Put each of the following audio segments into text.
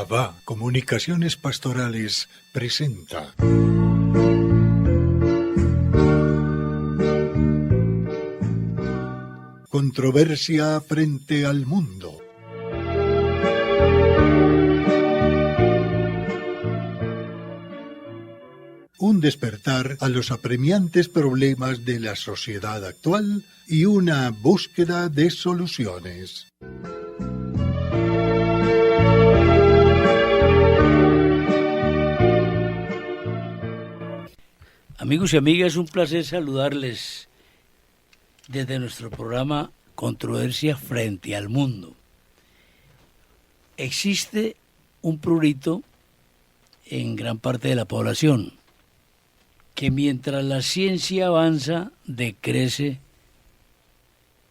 Abba Comunicaciones Pastorales presenta Controversia frente al mundo. Un despertar a los apremiantes problemas de la sociedad actual y una búsqueda de soluciones. Amigos y amigas, un placer saludarles desde nuestro programa Controversia frente al mundo. Existe un prurito en gran parte de la población que mientras la ciencia avanza, decrece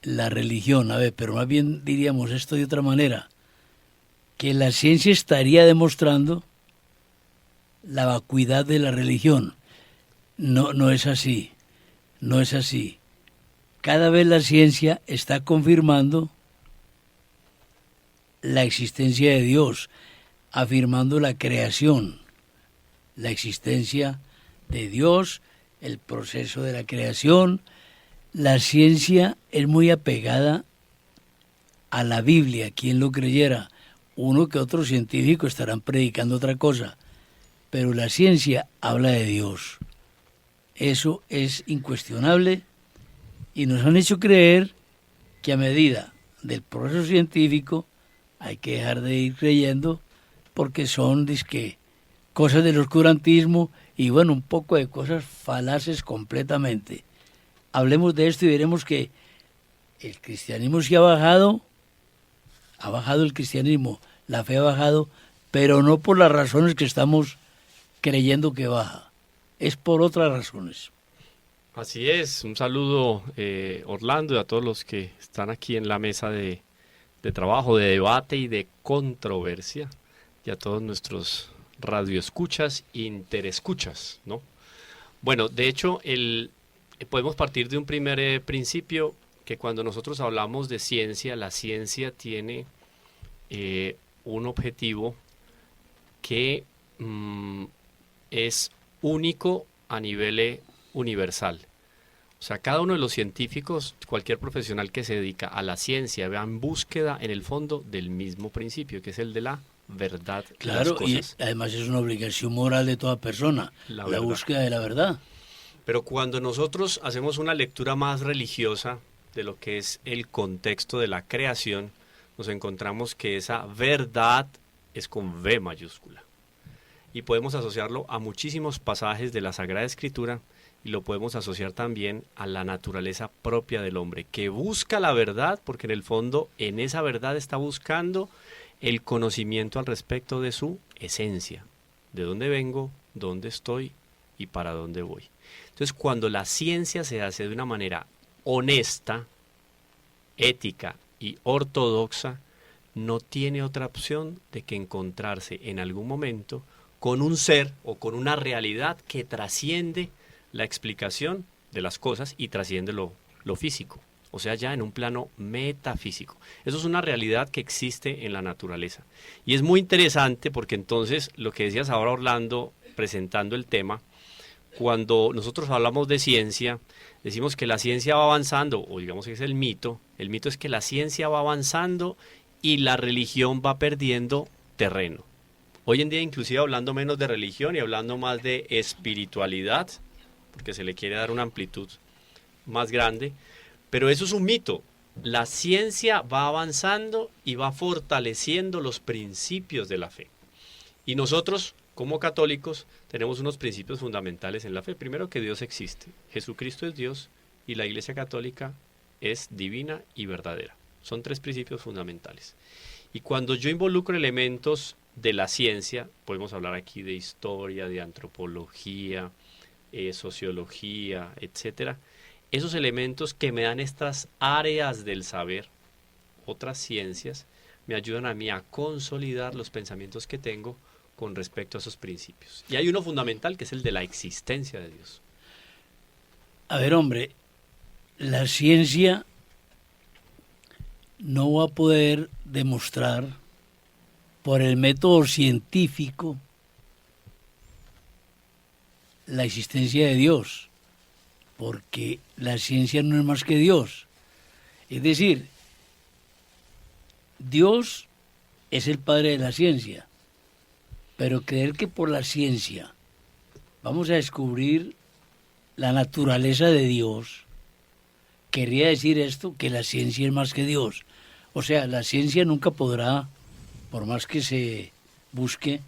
la religión. Pero más bien diríamos esto de otra manera, que la ciencia estaría demostrando la vacuidad de la religión. No es así, no es así. Cada vez la ciencia está confirmando la existencia de Dios, afirmando la creación, la existencia de Dios, el proceso de la creación. La ciencia es muy apegada a la Biblia, quien lo creyera. Uno que otro científico estarán predicando otra cosa, pero la ciencia habla de Dios. Eso es incuestionable y nos han hecho creer que a medida del proceso científico hay que dejar de ir creyendo porque son cosas del oscurantismo y un poco de cosas falaces completamente. Hablemos de esto y veremos que el cristianismo sí ha bajado el cristianismo, la fe ha bajado, pero no por las razones que estamos creyendo que baja. Es por otras razones. Así es, un saludo Orlando y a todos los que están aquí en la mesa de trabajo, de debate y de controversia, y a todos nuestros radioescuchas, interescuchas, ¿no? Bueno, de hecho, podemos partir de un primer principio, que cuando nosotros hablamos de ciencia, la ciencia tiene un objetivo que es único a nivel universal. O sea, cada uno de los científicos, cualquier profesional que se dedica a la ciencia, va en búsqueda, en el fondo, del mismo principio, que es el de la verdad. Claro, y además es una obligación moral de toda persona, la búsqueda de la verdad. Pero cuando nosotros hacemos una lectura más religiosa de lo que es el contexto de la creación, nos encontramos que esa verdad es con V mayúscula. Y podemos asociarlo a muchísimos pasajes de la Sagrada Escritura y lo podemos asociar también a la naturaleza propia del hombre, que busca la verdad porque en el fondo en esa verdad está buscando el conocimiento al respecto de su esencia, de dónde vengo, dónde estoy y para dónde voy. Entonces, cuando la ciencia se hace de una manera honesta, ética y ortodoxa, no tiene otra opción de que encontrarse en algún momento con un ser o con una realidad que trasciende la explicación de las cosas y trasciende lo físico, o sea, ya en un plano metafísico. Eso es una realidad que existe en la naturaleza. Y es muy interesante porque entonces, lo que decías ahora, Orlando, presentando el tema, cuando nosotros hablamos de ciencia, decimos que la ciencia va avanzando, o digamos que es el mito es que la ciencia va avanzando y la religión va perdiendo terreno. Hoy en día, inclusive hablando menos de religión y hablando más de espiritualidad, porque se le quiere dar una amplitud más grande, pero eso es un mito. La ciencia va avanzando y va fortaleciendo los principios de la fe. Y nosotros, como católicos, tenemos unos principios fundamentales en la fe. Primero, que Dios existe, Jesucristo es Dios y la Iglesia Católica es divina y verdadera. Son tres principios fundamentales. Y cuando yo involucro elementos de la ciencia, podemos hablar aquí de historia, de antropología, sociología, etcétera. Esos elementos que me dan estas áreas del saber, otras ciencias, me ayudan a mí a consolidar los pensamientos que tengo con respecto a esos principios. Y hay uno fundamental que es el de la existencia de Dios. A ver, hombre, la ciencia no va a poder demostrar por el método científico la existencia de Dios, porque la ciencia no es más que Dios. Es decir, Dios es el padre de la ciencia, pero creer que por la ciencia vamos a descubrir la naturaleza de Dios, querría decir esto, que la ciencia es más que Dios. O sea, la ciencia nunca podrá, por más que se busque,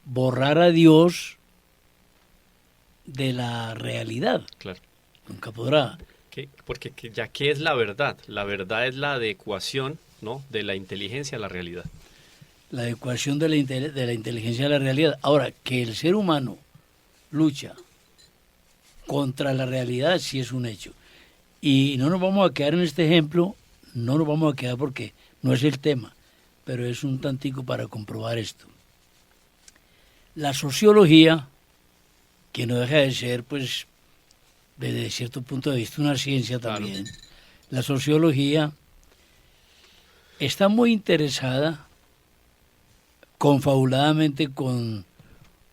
borrar a Dios de la realidad. Claro. Nunca podrá. Porque ya que es la verdad es la adecuación, ¿no?, de la inteligencia a la realidad. La adecuación de la inteligencia a la realidad. Ahora, que el ser humano lucha contra la realidad sí es un hecho. Y no nos vamos a quedar en este ejemplo, no nos vamos a quedar porque no es el tema, pero es un tantico para comprobar esto. La sociología, que no deja de ser, pues, desde cierto punto de vista una ciencia también, claro. La sociología está muy interesada confabuladamente con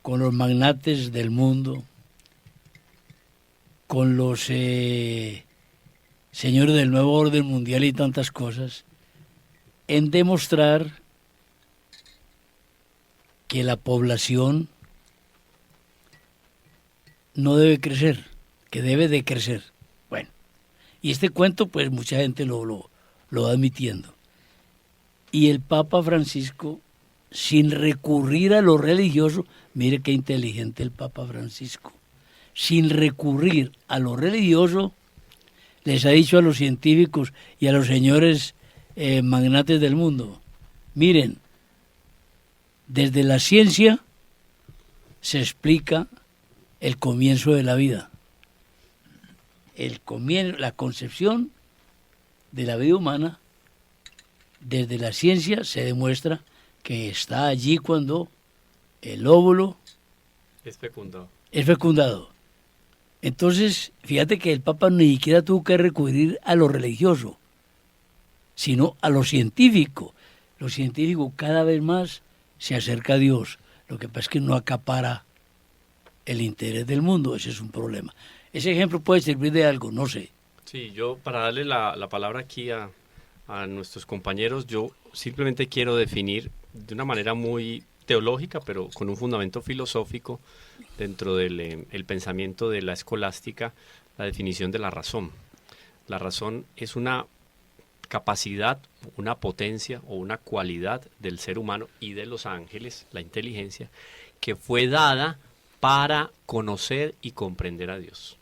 los magnates del mundo, con los señores del nuevo orden mundial y tantas cosas, en demostrar que la población no debe crecer, que debe de crecer. Bueno, y este cuento pues mucha gente lo va admitiendo. Y el Papa Francisco, sin recurrir a lo religioso, mire qué inteligente el Papa Francisco, sin recurrir a lo religioso, les ha dicho a los científicos y a los señores magnates del mundo, miren, desde la ciencia se explica el comienzo de la vida, la concepción de la vida humana. Desde la ciencia se demuestra que está allí cuando el óvulo es fecundado. Entonces, fíjate que el Papa ni siquiera tuvo que recurrir a lo religioso, sino a lo científico. Lo científico cada vez más se acerca a Dios. Lo que pasa es que no acapara el interés del mundo, ese es un problema. Ese ejemplo puede servir de algo, no sé. Sí, yo para darle la palabra aquí a nuestros compañeros, yo simplemente quiero definir de una manera muy teológica, pero con un fundamento filosófico dentro del el pensamiento de la escolástica, la definición de la razón. La razón es una capacidad, una potencia o una cualidad del ser humano y de los ángeles, la inteligencia, que fue dada para conocer y comprender a Dios.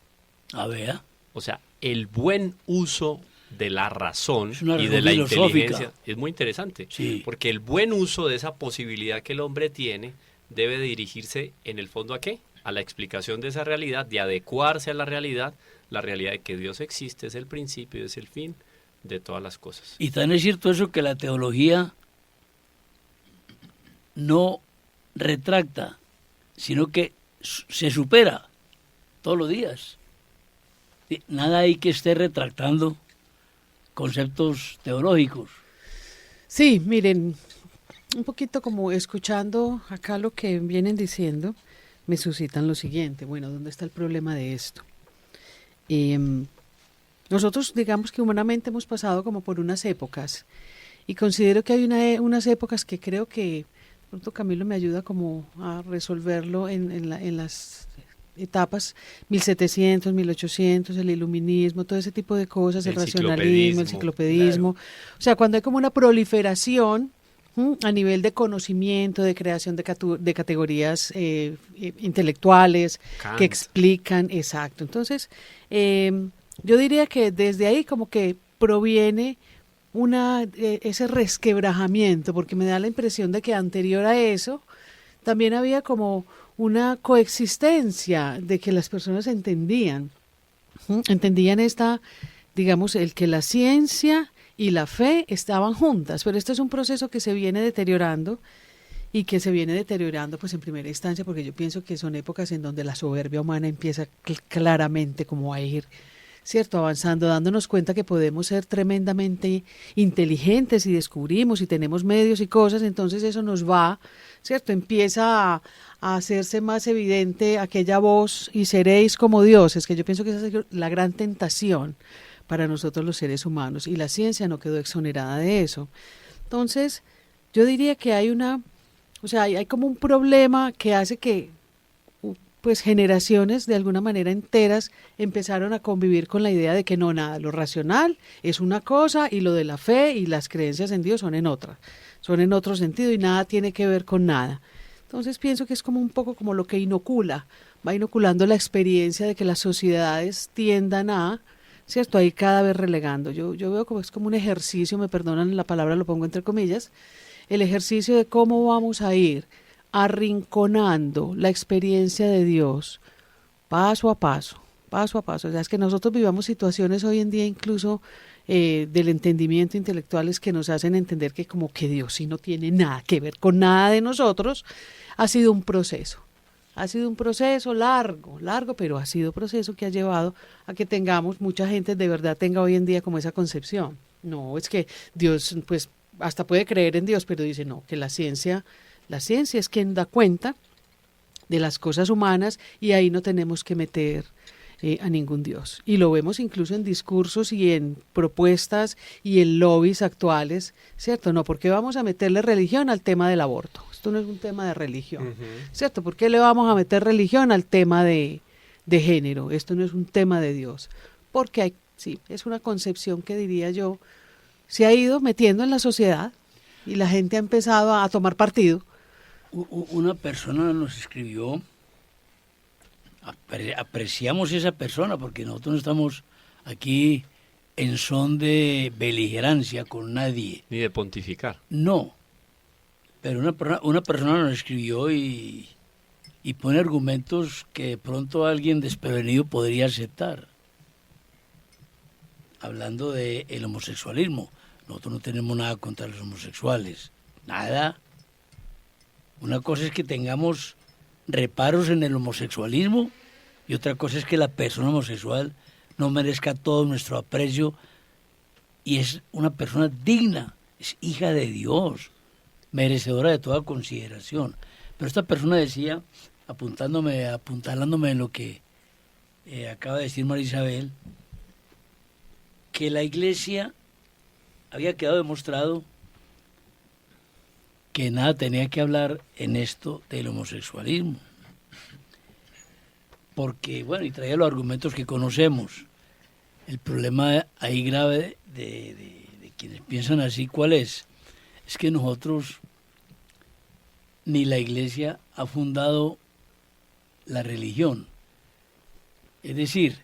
A ver. O sea, el buen uso de la razón y de la filosófica. inteligencia es muy interesante, sí. Porque el buen uso de esa posibilidad que el hombre tiene debe de dirigirse en el fondo ¿a qué? A la explicación de esa realidad, de adecuarse a la realidad de que Dios existe, es el principio, es el fin de todas las cosas. Y tan es cierto eso que la teología no retracta, sino que se supera todos los días. Nada hay que esté retractando conceptos teológicos. Sí, miren, un poquito como escuchando acá lo que vienen diciendo, me suscitan lo siguiente. Bueno, ¿dónde está el problema de esto? Nosotros, digamos que humanamente hemos pasado como por unas épocas y considero que hay unas épocas que creo que, pronto Camilo me ayuda como a resolverlo en las etapas 1700, 1800, el iluminismo, todo ese tipo de cosas, el racionalismo, el enciclopedismo, claro. O sea, cuando hay como una proliferación a nivel de conocimiento, de creación de categorías intelectuales Kant. Que explican, exacto. Entonces, yo diría que desde ahí como que proviene ese resquebrajamiento, porque me da la impresión de que anterior a eso también había como una coexistencia de que las personas entendían digamos, el que la ciencia y la fe estaban juntas, pero esto es un proceso que se viene deteriorando y que se viene deteriorando pues en primera instancia porque yo pienso que son épocas en donde la soberbia humana empieza claramente como a ir ¿cierto? Avanzando, dándonos cuenta que podemos ser tremendamente inteligentes y descubrimos y tenemos medios y cosas, entonces eso nos va, ¿cierto? Empieza a hacerse más evidente aquella voz y seréis como dioses, que yo pienso que esa es la gran tentación para nosotros los seres humanos, y la ciencia no quedó exonerada de eso. Entonces, yo diría que hay como un problema que hace que pues generaciones de alguna manera enteras empezaron a convivir con la idea de que no, nada, lo racional es una cosa y lo de la fe y las creencias en Dios son en otra, son en otro sentido y nada tiene que ver con nada. Entonces pienso que es como un poco como lo que va inoculando la experiencia de que las sociedades tiendan a, ¿cierto? Ahí cada vez relegando. Yo veo como es como un ejercicio, me perdonan la palabra, lo pongo entre comillas, el ejercicio de cómo vamos a ir arrinconando la experiencia de Dios paso a paso, paso a paso. O sea, es que nosotros vivamos situaciones hoy en día incluso del entendimiento intelectuales que nos hacen entender que como que Dios sí no tiene nada que ver con nada de nosotros. Ha sido un proceso. Ha sido un proceso largo, pero ha sido un proceso que ha llevado a que mucha gente de verdad tenga hoy en día como esa concepción. No, es que Dios, pues, hasta puede creer en Dios, pero dice no, que la ciencia es quien da cuenta de las cosas humanas y ahí no tenemos que meter a ningún Dios. Y lo vemos incluso en discursos y en propuestas y en lobbies actuales, ¿cierto? No, ¿por qué vamos a meterle religión al tema del aborto? Esto no es un tema de religión, ¿cierto? ¿Por qué le vamos a meter religión al tema de género? Esto no es un tema de Dios. Porque es una concepción que diría yo, se ha ido metiendo en la sociedad y la gente ha empezado a tomar partido. Una persona nos escribió, apreciamos esa persona porque nosotros no estamos aquí en son de beligerancia con nadie. Ni de pontificar. No, pero una persona nos escribió y pone argumentos que de pronto alguien desprevenido podría aceptar. Hablando del homosexualismo, nosotros no tenemos nada contra los homosexuales, nada. Una cosa es que tengamos reparos en el homosexualismo y otra cosa es que la persona homosexual no merezca todo nuestro aprecio y es una persona digna, es hija de Dios, merecedora de toda consideración. Pero esta persona decía, apuntalándome en lo que acaba de decir María Isabel, que la Iglesia había quedado demostrado que nada tenía que hablar en esto del homosexualismo. Porque, bueno, y traía los argumentos que conocemos. El problema ahí grave de quienes piensan así, ¿cuál es? Es que nosotros, ni la Iglesia ha fundado la religión. Es decir,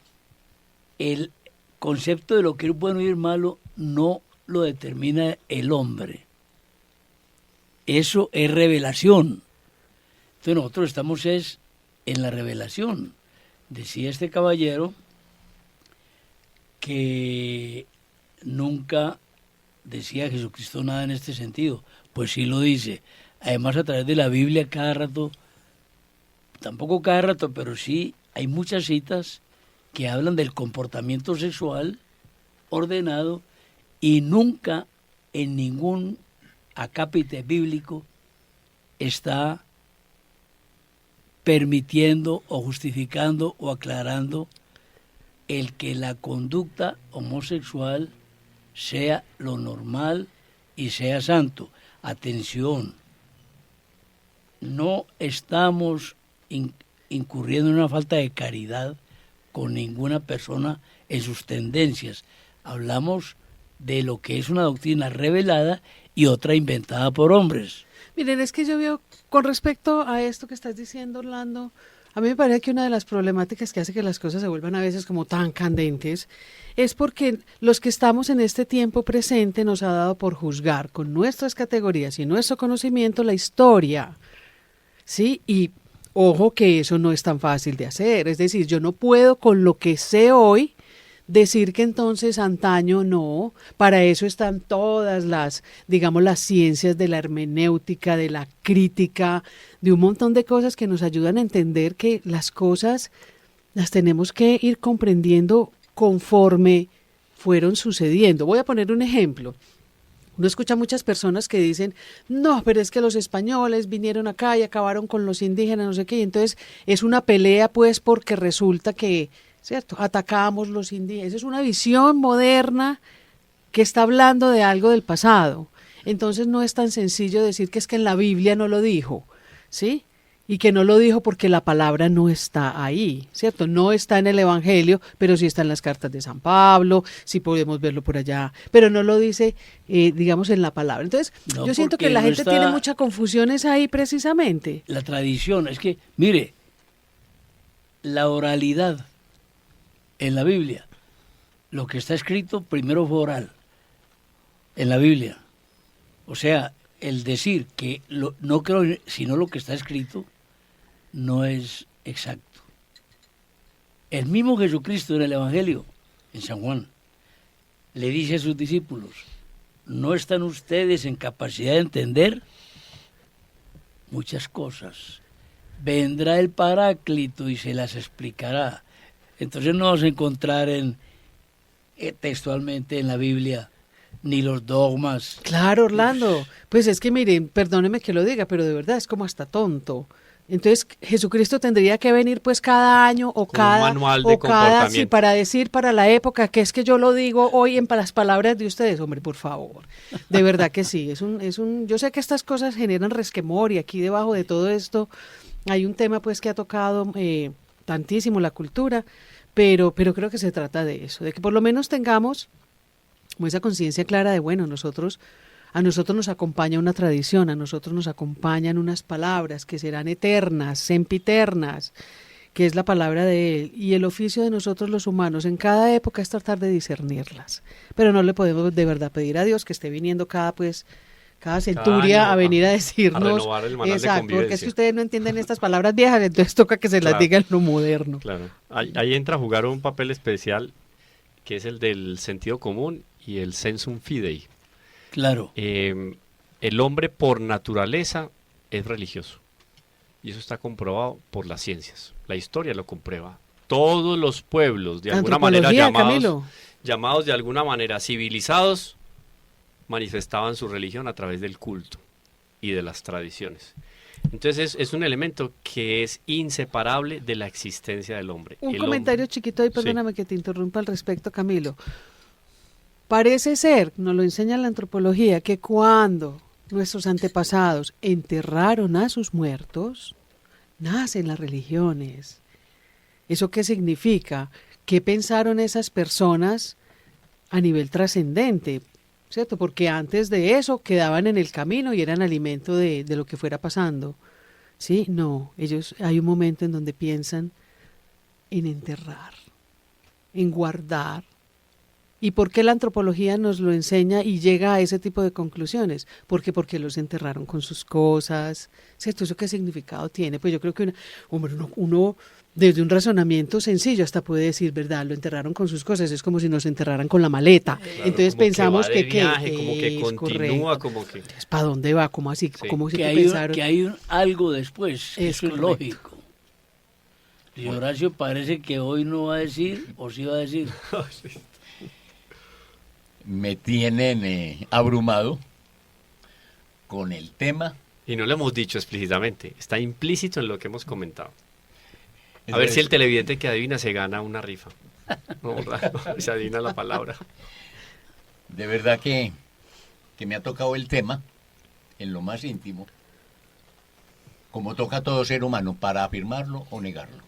el concepto de lo que es bueno y es malo no lo determina el hombre. Eso es revelación. Entonces nosotros estamos en la revelación. Decía este caballero que nunca decía Jesucristo nada en este sentido. Pues sí lo dice. Además, a través de la Biblia cada rato, tampoco cada rato, pero sí hay muchas citas que hablan del comportamiento sexual ordenado y nunca en ningún acápite bíblico está permitiendo o justificando o aclarando el que la conducta homosexual sea lo normal y sea santo. Atención, no estamos incurriendo en una falta de caridad con ninguna persona en sus tendencias. Hablamos de lo que es una doctrina revelada y otra inventada por hombres. Miren, es que yo veo, con respecto a esto que estás diciendo, Orlando, a mí me parece que una de las problemáticas que hace que las cosas se vuelvan a veces como tan candentes es porque los que estamos en este tiempo presente nos ha dado por juzgar con nuestras categorías y nuestro conocimiento la historia, ¿sí? Y ojo que eso no es tan fácil de hacer, es decir, yo no puedo con lo que sé hoy decir que entonces antaño no, para eso están todas las, digamos, las ciencias de la hermenéutica, de la crítica, de un montón de cosas que nos ayudan a entender que las cosas las tenemos que ir comprendiendo conforme fueron sucediendo. Voy a poner un ejemplo. Uno escucha muchas personas que dicen, no, pero es que los españoles vinieron acá y acabaron con los indígenas, no sé qué, y entonces es una pelea pues porque resulta que, ¿cierto?, atacamos los indígenas. Esa es una visión moderna que está hablando de algo del pasado. Entonces no es tan sencillo decir que es que en la Biblia no lo dijo, ¿sí? Y que no lo dijo porque la palabra no está ahí, ¿cierto? No está en el Evangelio, pero sí está en las cartas de San Pablo, sí podemos verlo por allá, pero no lo dice, digamos, en la palabra. Entonces, No, yo siento porque que la no gente está tiene muchas confusiones ahí precisamente. la tradición. Es que, mire, la oralidad en la Biblia, lo que está escrito primero fue oral en la Biblia. O sea, el decir que no creo sino lo que está escrito no es exacto. El mismo Jesucristo en el Evangelio, en San Juan, le dice a sus discípulos, ¿no están ustedes en capacidad de entender muchas cosas? Vendrá el Paráclito y se las explicará. Entonces no vamos a encontrar textualmente en la Biblia ni los dogmas. Claro, Orlando. Pues es que miren, perdóneme que lo diga, pero de verdad es como hasta tonto. Entonces Jesucristo tendría que venir pues cada año o Con un cada manual de sí, comportamiento. para decir para la época que es que yo lo digo hoy en las palabras de ustedes, hombre, por favor. De verdad que sí, yo sé que estas cosas generan resquemor y aquí debajo de todo esto hay un tema pues que ha tocado tantísimo la cultura, pero creo que se trata de eso, de que por lo menos tengamos como esa conciencia clara de, bueno, a nosotros nos acompaña una tradición, a nosotros nos acompañan unas palabras que serán eternas, sempiternas, que es la palabra de Él, y el oficio de nosotros los humanos en cada época es tratar de discernirlas. Pero no le podemos de verdad pedir a Dios que esté viniendo cada centuria año a venir a a decirnos, renovar el manual de exacto, porque es que convivencia. ustedes no entienden estas palabras viejas, entonces toca que se las Claro. diga en lo moderno. Claro. Ahí entra a jugar un papel especial que es el del sentido común y el sensum fidei. Claro. El hombre por naturaleza es religioso. Y eso está comprobado por las ciencias. La historia lo comprueba. Todos los pueblos, de alguna manera Antropología, Camilo. llamados de alguna manera civilizados, manifestaban su religión a través del culto y de las tradiciones. Entonces es un elemento que es inseparable de la existencia del hombre. Un El comentario hombre- chiquito ahí, perdóname que te interrumpa al respecto, Camilo. Parece ser, nos lo enseña la antropología, que cuando nuestros antepasados enterraron a sus muertos, nacen las religiones. ¿Eso qué significa? ¿Qué pensaron esas personas a nivel trascendente? ¿Cierto? Porque antes de eso quedaban en el camino y eran alimento de lo que fuera pasando. ¿Sí? No, hay un momento en donde piensan en enterrar, en guardar. ¿Y por qué la antropología nos lo enseña y llega a ese tipo de conclusiones? Porque los enterraron con sus cosas, ¿cierto? ¿Eso qué significado tiene? Pues yo creo que uno desde un razonamiento sencillo hasta puede decir, ¿verdad? Lo enterraron con sus cosas, es como si nos enterraran con la maleta. Claro, Entonces como pensamos va de que viaje, como que es continúa, correcto. como que... Entonces, ¿para dónde va? ¿Cómo así? Sí. ¿Cómo sí Que que hay, pensaron? que hay algo después. Es Eso es correcto. lógico. Y Horacio parece que hoy no va a decir, o sí va a decir. Me tienen abrumado con el tema. Y no lo hemos dicho explícitamente, está implícito en lo que hemos comentado. A ver Entonces, si el televidente que adivina se gana una rifa. No, se adivina la palabra. de verdad que me ha tocado el tema en lo más íntimo, como toca a todo ser humano, para afirmarlo o negarlo.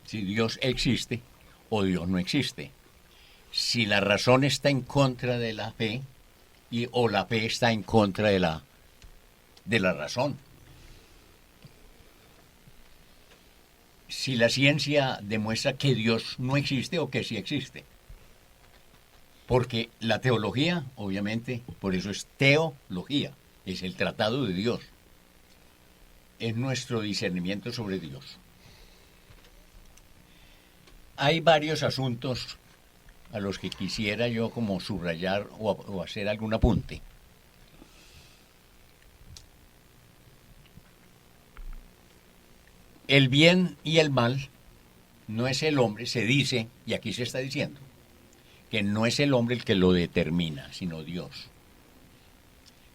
Si Dios existe o Dios no existe. Si la razón está en contra de la fe o la fe está en contra de la razón. Si la ciencia demuestra que Dios no existe o que sí existe. Porque la teología, obviamente, por eso es teología, es el tratado de Dios. Es nuestro discernimiento sobre Dios. Hay varios asuntos a los que quisiera yo como subrayar o hacer algún apunte. El bien y el mal no es el hombre, se dice, y aquí se está diciendo, que no es el hombre el que lo determina, sino Dios.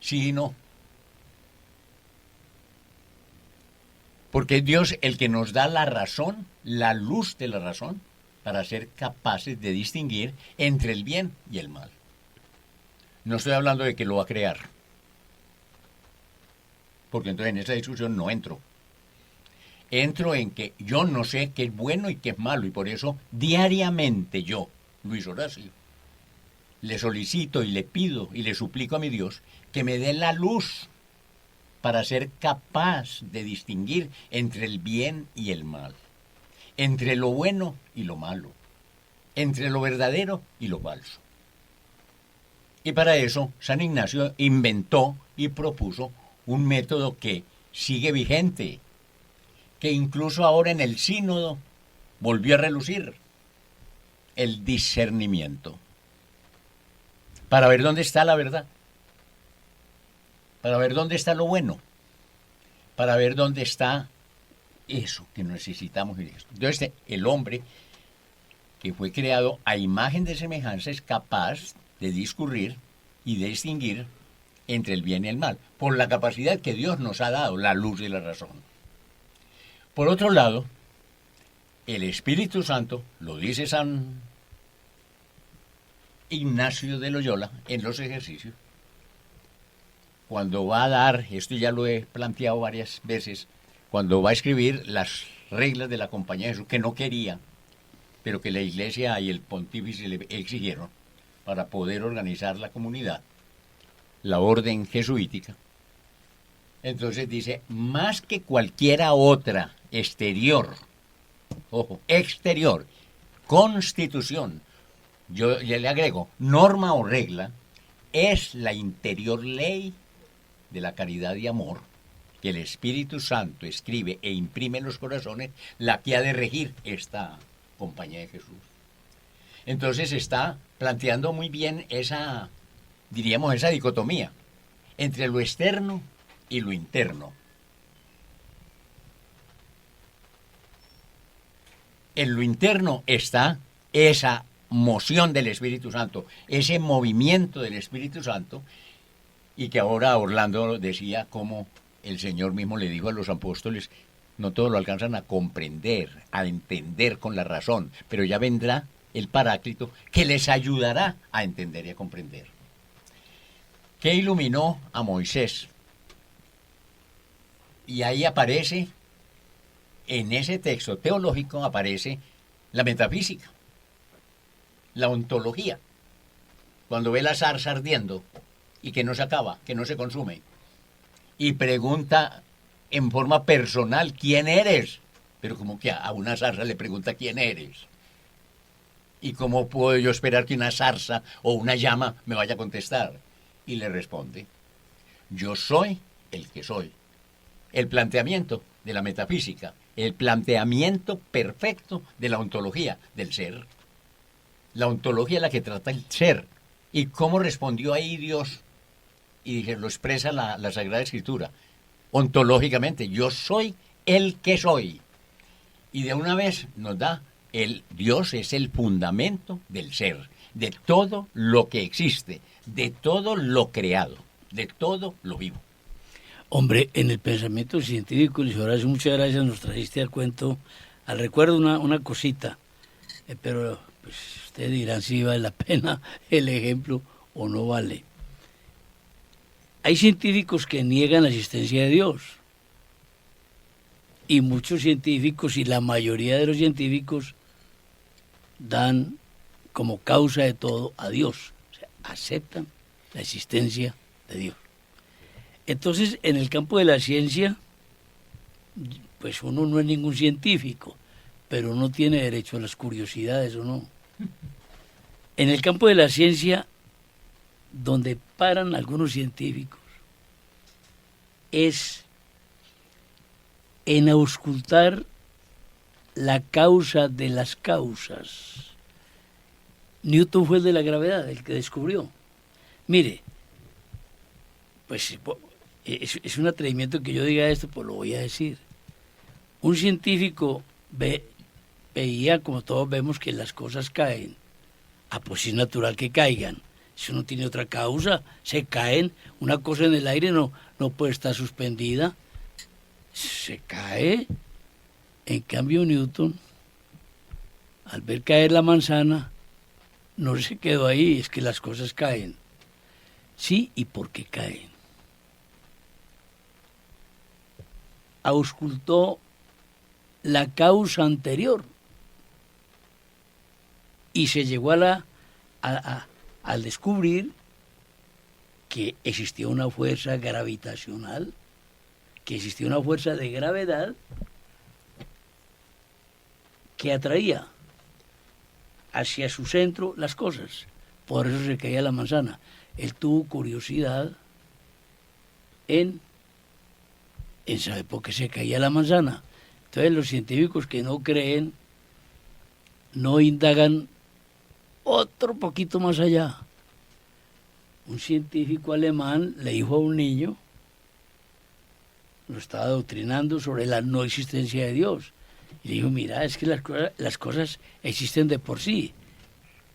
Sí y no. Porque es Dios el que nos da la razón, la luz de la razón, para ser capaces de distinguir entre el bien y el mal. No estoy hablando de que lo va a crear, porque entonces en esa discusión no entro. Entro en que yo no sé qué es bueno y qué es malo, y por eso diariamente yo, Luis Horacio, le solicito y le pido y le suplico a mi Dios que me dé la luz para ser capaz de distinguir entre el bien y el mal, entre lo bueno y lo malo, entre lo verdadero y lo falso. Y para eso San Ignacio inventó y propuso un método que sigue vigente, que incluso ahora en el sínodo volvió a relucir: el discernimiento. Para ver dónde está la verdad, para ver dónde está lo bueno, para ver dónde está eso que necesitamos. Entonces, el hombre que fue creado a imagen de semejanza es capaz de discurrir y de distinguir entre el bien y el mal, por la capacidad que Dios nos ha dado, la luz de la razón. Por otro lado, el Espíritu Santo, lo dice San Ignacio de Loyola en los ejercicios, cuando va a dar, esto ya lo he planteado varias veces, cuando va a escribir las reglas de la Compañía de Jesús, que no quería, pero que la Iglesia y el pontífice le exigieron para poder organizar la comunidad, la orden jesuítica. Entonces dice, más que cualquiera otra exterior, ojo, exterior, constitución, yo ya le agrego, norma o regla, es la interior ley de la caridad y amor que el Espíritu Santo escribe e imprime en los corazones, la que ha de regir esta Compañía de Jesús. Entonces está planteando muy bien esa, diríamos, esa dicotomía entre lo externo y lo interno. En lo interno está esa moción del Espíritu Santo, ese movimiento del Espíritu Santo, y que ahora Orlando decía cómo el Señor mismo le dijo a los apóstoles, no todos lo alcanzan a comprender, a entender con la razón, pero ya vendrá el Paráclito que les ayudará a entender y a comprender. ¿Qué iluminó a Moisés? Y ahí aparece, en ese texto teológico aparece la metafísica, la ontología. Cuando ve la zarza ardiendo y que no se acaba, que no se consume, y pregunta en forma personal, ¿quién eres? Pero como que a una zarza le pregunta ¿quién eres? ¿Y cómo puedo yo esperar que una zarza o una llama me vaya a contestar? Y le responde, yo soy el que soy. El planteamiento de la metafísica, el planteamiento perfecto de la ontología del ser. La ontología es la que trata el ser. ¿Y cómo respondió ahí Dios? Y lo expresa la Sagrada Escritura. Ontológicamente, yo soy el que soy. Y de una vez nos da, Dios es el fundamento del ser, de todo lo que existe, de todo lo creado, de todo lo vivo. Hombre, en el pensamiento científico, Luis Horacio, muchas gracias, nos trajiste al recuerdo una cosita, pero pues, ustedes dirán si vale la pena el ejemplo o no vale. Hay científicos que niegan la existencia de Dios, y muchos científicos, y la mayoría de los científicos, dan como causa de todo a Dios, o sea, aceptan la existencia de Dios. Entonces, en el campo de la ciencia, pues uno no es ningún científico, pero uno tiene derecho a las curiosidades, ¿o no? En el campo de la ciencia, donde paran algunos científicos, es en auscultar la causa de las causas. Newton fue el de la gravedad, el que descubrió. Mire, pues es un atrevimiento que yo diga esto, pues lo voy a decir. Un científico ve veía, como todos vemos, que las cosas caen. Ah, pues es natural que caigan. Eso no tiene otra causa. Se caen. Una cosa en el aire no puede estar suspendida. Se cae. En cambio, Newton, al ver caer la manzana, no se quedó ahí. Es que las cosas caen. Sí, ¿y por qué caen? Auscultó la causa anterior y se llegó al descubrir que existía una fuerza gravitacional, que existía una fuerza de gravedad que atraía hacia su centro las cosas. Por eso se caía la manzana. Él tuvo curiosidad en saber por qué se caía la manzana. Entonces los científicos que no creen no indagan otro poquito más allá. Un científico alemán le dijo a un niño, lo estaba adoctrinando sobre la no existencia de Dios. Y le dijo, mira, es que las cosas existen de por sí.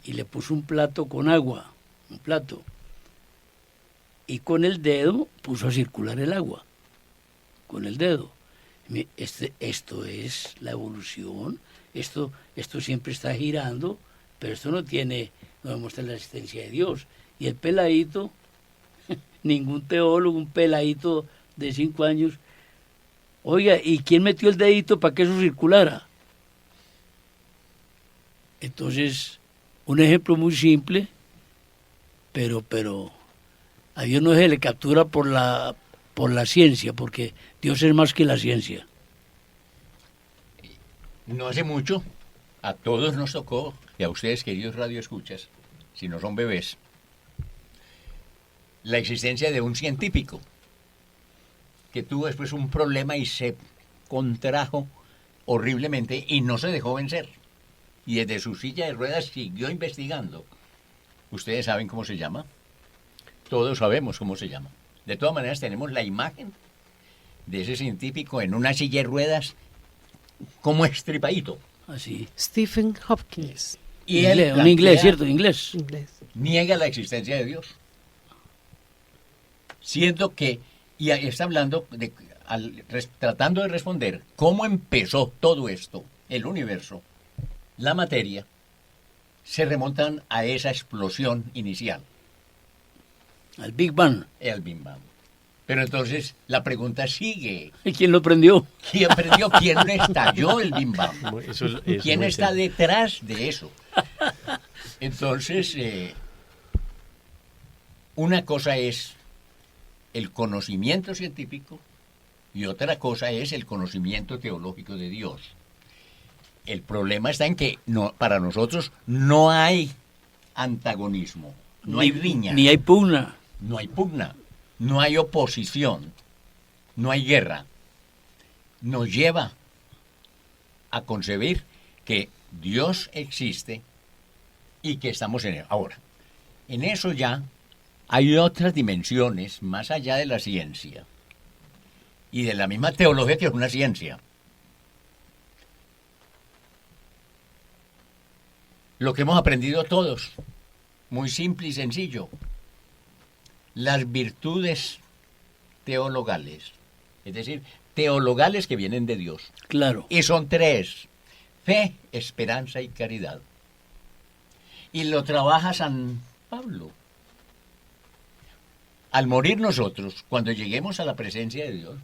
Y le puso un plato con agua, un plato. Y con el dedo puso a circular el agua, con el dedo. Esto es la evolución, esto siempre está girando, pero esto no demuestra la existencia de Dios. Y el peladito, ningún teólogo, un peladito de 5 años, oiga, ¿y quién metió el dedito para que eso circulara? Entonces, un ejemplo muy simple, pero a Dios no se le captura por la ciencia, porque Dios es más que la ciencia. No hace mucho, a todos nos tocó, y a ustedes, queridos radioescuchas, si no son bebés, la existencia de un científico que tuvo después un problema y se contrajo horriblemente y no se dejó vencer. Y desde su silla de ruedas siguió investigando. ¿Ustedes saben cómo se llama? Todos sabemos cómo se llama. De todas maneras tenemos la imagen de ese científico en una silla de ruedas como estripadito. Así. Stephen Hopkins. Y él Un inglés, ¿cierto? Inglés. niega la existencia de Dios. Siendo que, y está hablando, tratando de responder cómo empezó todo esto, el universo, la materia, se remontan a esa explosión inicial. Al Big Bang. El Big Bang. Pero entonces la pregunta sigue. ¿Y quién lo prendió? ¿Quién prendió? ¿Quién estalló el Big Bang? ¿Quién está detrás de eso? Entonces, una cosa es el conocimiento científico y otra cosa es el conocimiento teológico de Dios. El problema está en que para nosotros no hay antagonismo, no hay riña. Ni hay pugna. No hay pugna, no hay oposición, no hay guerra. Nos lleva a concebir que Dios existe y que estamos en él. Ahora, en eso ya hay otras dimensiones más allá de la ciencia y de la misma teología, que es una ciencia. Lo que hemos aprendido todos, muy simple y sencillo, las virtudes teologales, es decir, teologales que vienen de Dios. Claro. Y son 3, fe, esperanza y caridad. Y lo trabaja San Pablo. Al morir nosotros, cuando lleguemos a la presencia de Dios,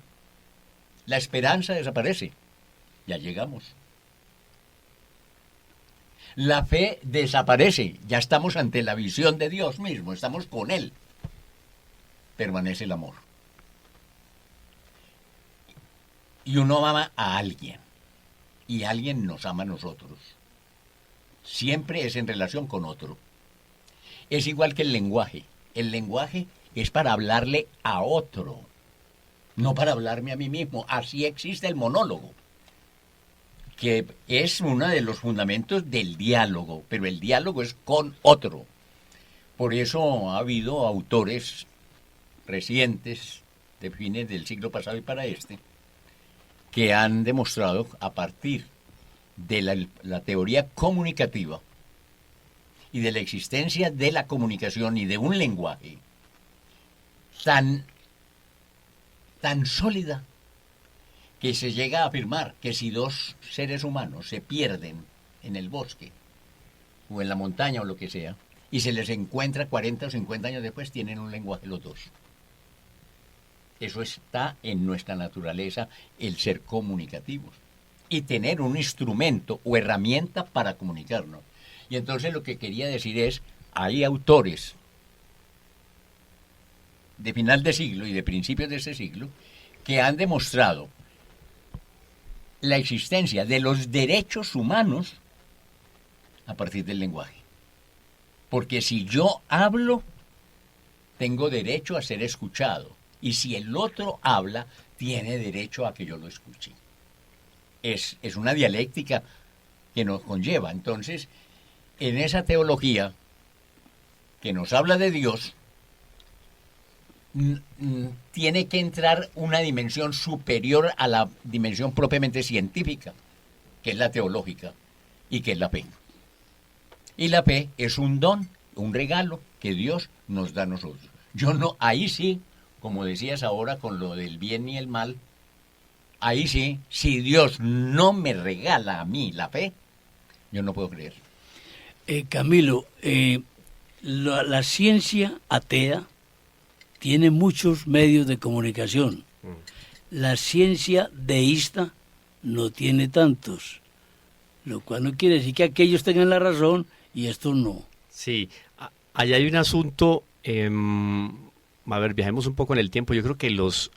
la esperanza desaparece. Ya llegamos. La fe desaparece. Ya estamos ante la visión de Dios mismo. Estamos con Él. Permanece el amor. Y uno ama a alguien. Y alguien nos ama a nosotros. Siempre es en relación con otro. Es igual que el lenguaje. El lenguaje es para hablarle a otro, no para hablarme a mí mismo. Así existe el monólogo, que es uno de los fundamentos del diálogo, pero el diálogo es con otro. Por eso ha habido autores recientes, de fines del siglo pasado y para este, que han demostrado a partir de la teoría comunicativa y de la existencia de la comunicación y de un lenguaje tan sólida que se llega a afirmar que si dos seres humanos se pierden en el bosque o en la montaña o lo que sea, y se les encuentra 40 o 50 años después, tienen un lenguaje los dos. Eso está en nuestra naturaleza, el ser comunicativos y tener un instrumento o herramienta para comunicarnos. Y entonces lo que quería decir es, hay autores de final de siglo y de principios de ese siglo que han demostrado la existencia de los derechos humanos a partir del lenguaje. Porque si yo hablo, tengo derecho a ser escuchado. Y si el otro habla, tiene derecho a que yo lo escuche. Es una dialéctica que nos conlleva. Entonces, en esa teología que nos habla de Dios, tiene que entrar una dimensión superior a la dimensión propiamente científica, que es la teológica, y que es la fe. Y la fe es un don, un regalo que Dios nos da a nosotros. Yo no, ahí sí, como decías ahora con lo del bien y el mal, ahí sí, si Dios no me regala a mí la fe, yo no puedo creer. Camilo, la ciencia atea tiene muchos medios de comunicación. La ciencia deísta no tiene tantos, lo cual no quiere decir que aquellos tengan la razón y estos no. Sí, allá hay un asunto, a ver, viajemos un poco en el tiempo. Yo creo que los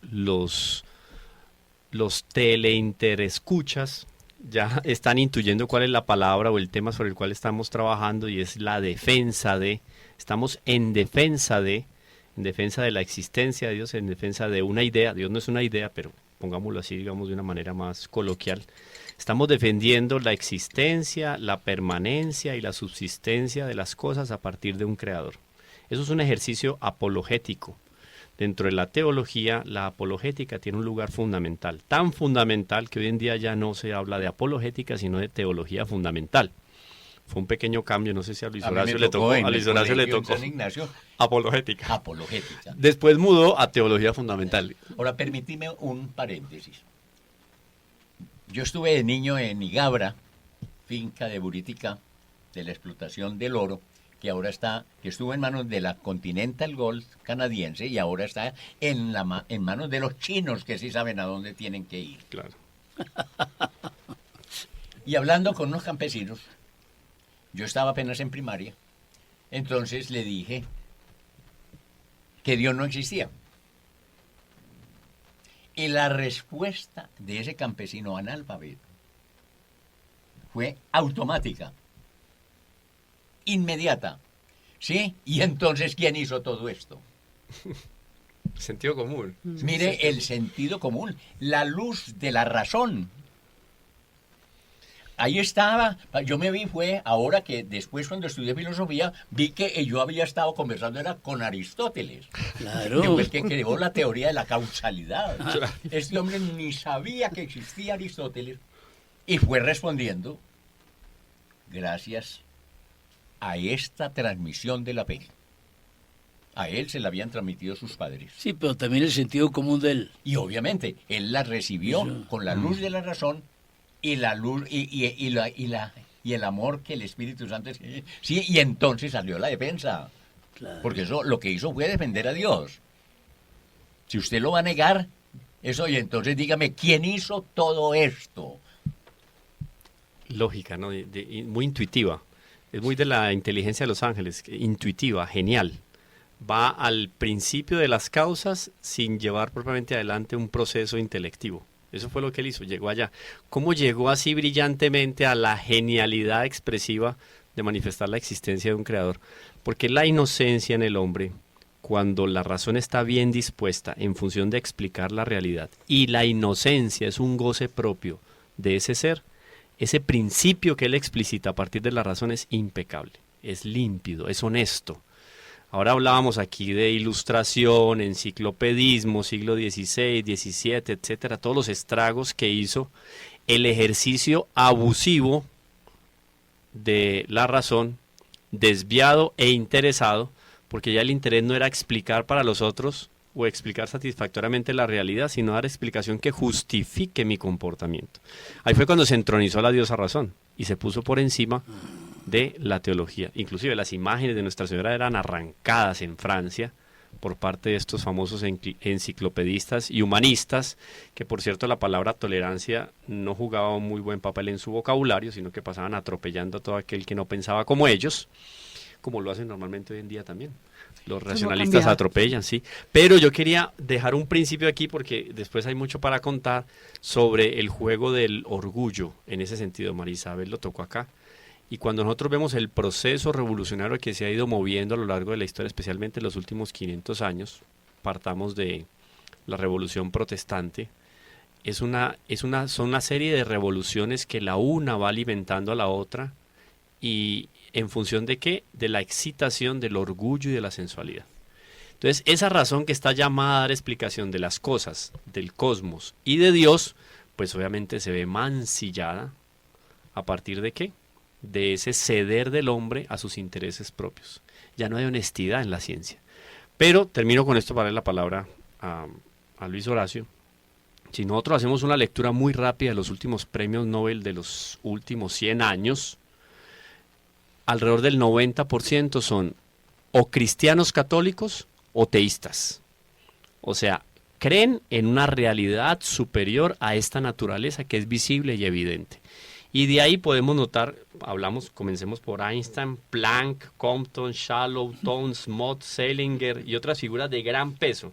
teleinterescuchas ya están intuyendo cuál es la palabra o el tema sobre el cual estamos trabajando, y es la defensa de, estamos en defensa de la existencia de Dios, en defensa de una idea. Dios no es una idea, pero pongámoslo así, digamos, de una manera más coloquial. Estamos defendiendo la existencia, la permanencia y la subsistencia de las cosas a partir de un creador. Eso es un ejercicio apologético. Dentro de la teología, la apologética tiene un lugar fundamental, tan fundamental que hoy en día ya no se habla de apologética, sino de teología fundamental. Fue un pequeño cambio, no sé si a Luis Horacio le tocó, San Ignacio, apologética. Apologética. Después mudó a teología fundamental. Ahora, permíteme un paréntesis. Yo estuve de niño en Igabra, finca de Buritica, de la explotación del oro, que estuvo en manos de la Continental Gold canadiense y ahora está en manos de los chinos, que sí saben a dónde tienen que ir. Claro. Y hablando con unos campesinos, yo estaba apenas en primaria, entonces le dije que Dios no existía. Y la respuesta de ese campesino analfabeto fue automática, inmediata. ¿Sí? Y entonces, ¿quién hizo todo esto? Sentido común. Mire, el sentido común, la luz de la razón. Ahí estaba, yo me vi, fue ahora que después cuando estudié filosofía, vi que yo había estado conversando era con Aristóteles. Claro. Que fue el que creó la teoría de la causalidad. Este hombre ni sabía que existía Aristóteles y fue respondiendo gracias a esta transmisión de la fe. A él se la habían transmitido sus padres. Sí, pero también el sentido común de él. Y obviamente, él la recibió con la luz de la razón y la luz y el amor que el Espíritu Santo sí, y entonces salió la defensa. Claro. Porque eso lo que hizo fue defender a Dios. Si usted lo va a negar, eso, y entonces dígame, ¿quién hizo todo esto? Lógica, ¿no? Muy intuitiva. Es muy de la inteligencia de los ángeles, intuitiva, genial. Va al principio de las causas sin llevar propiamente adelante un proceso intelectivo. Eso fue lo que él hizo, llegó allá. ¿Cómo llegó así brillantemente a la genialidad expresiva de manifestar la existencia de un creador? Porque la inocencia en el hombre, cuando la razón está bien dispuesta en función de explicar la realidad, y la inocencia es un goce propio de ese ser, ese principio que él explicita a partir de la razón es impecable, es límpido, es honesto. Ahora hablábamos aquí de ilustración, enciclopedismo, siglo XVI, XVII, etcétera, todos los estragos que hizo el ejercicio abusivo de la razón, desviado e interesado, porque ya el interés no era explicar para los otros o explicar satisfactoriamente la realidad, sino dar explicación que justifique mi comportamiento. Ahí fue cuando se entronizó la diosa razón y se puso por encima de la teología. Inclusive las imágenes de Nuestra Señora eran arrancadas en Francia por parte de estos famosos enciclopedistas y humanistas, que por cierto la palabra tolerancia no jugaba un muy buen papel en su vocabulario, sino que pasaban atropellando a todo aquel que no pensaba como ellos, como lo hacen normalmente hoy en día también. Los racionalistas atropellan, sí. Pero yo quería dejar un principio aquí porque después hay mucho para contar sobre el juego del orgullo. En ese sentido, María Isabel lo tocó acá. Y cuando nosotros vemos el proceso revolucionario que se ha ido moviendo a lo largo de la historia, especialmente en los últimos 500 años, partamos de la Revolución Protestante, son una serie de revoluciones que la una va alimentando a la otra, y ¿en función de qué? De la excitación, del orgullo y de la sensualidad. Entonces, esa razón que está llamada a dar explicación de las cosas, del cosmos y de Dios, pues obviamente se ve mancillada a partir de ¿qué? De ese ceder del hombre a sus intereses propios. Ya no hay honestidad en la ciencia. Pero termino con esto para darle la palabra a Luis Horacio. Si nosotros hacemos una lectura muy rápida de los últimos premios Nobel de los últimos 100 años, alrededor del 90% son o cristianos católicos o teístas. O sea, creen en una realidad superior a esta naturaleza que es visible y evidente. Y de ahí podemos notar, comencemos por Einstein, Planck, Compton, Shallow, Townes, Mott, Selinger y otras figuras de gran peso.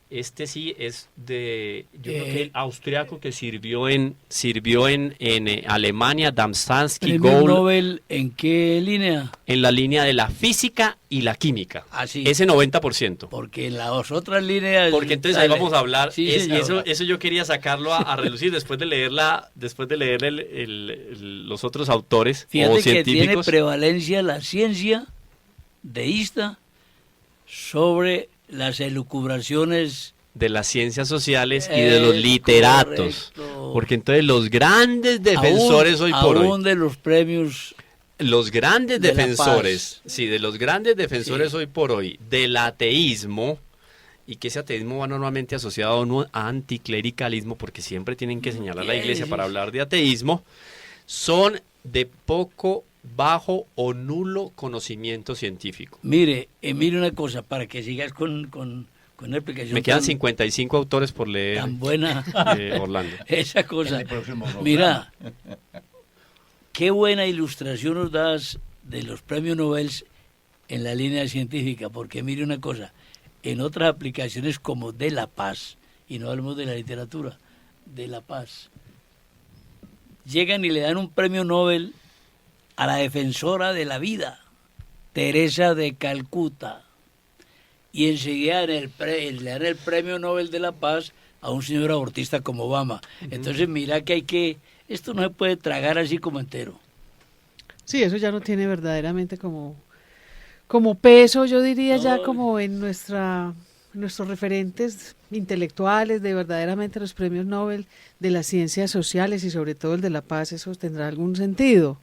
Este sí es yo creo que el austriaco que sirvió en Alemania, Damstansky, ¿Premio Gould. Nobel en qué línea? En la línea de la física y la química. Sí. Ese 90%. Porque en las otras líneas... Porque entonces ahí vamos a hablar, Sí, eso yo quería sacarlo a relucir después de leer los otros autores. Fíjate o que tiene científicos. prevalencia la ciencia deísta sobre las elucubraciones De las ciencias sociales y de los literatos. correcto. Porque entonces los grandes defensores hoy por hoy. Aún de los premios... Los grandes de la defensores, paz. sí, de los grandes defensores Sí. hoy por hoy del ateísmo, y que ese ateísmo va normalmente asociado a anticlericalismo, porque siempre tienen que señalar a la iglesia para hablar de ateísmo, son de poco, bajo o nulo conocimiento científico. Mire una cosa, para que sigas con una explicación Me quedan tan- 55 autores por leer, tan buena. Orlando. Esa cosa. En el próximo programa. Mira, qué buena ilustración nos das de los premios Nobel en la línea científica, porque mire una cosa, en otras aplicaciones como de la paz, y no hablamos de la literatura, de la paz, llegan y le dan un premio Nobel a la defensora de la vida, Teresa de Calcuta, y enseguida le dan el premio Nobel de la paz a un señor abortista como Obama. Entonces mira que esto no se puede tragar así como entero. Sí, eso ya no tiene verdaderamente como peso, yo diría ya No. como en nuestros referentes intelectuales de verdaderamente los premios Nobel de las ciencias sociales y sobre todo el de la paz, eso tendrá algún sentido.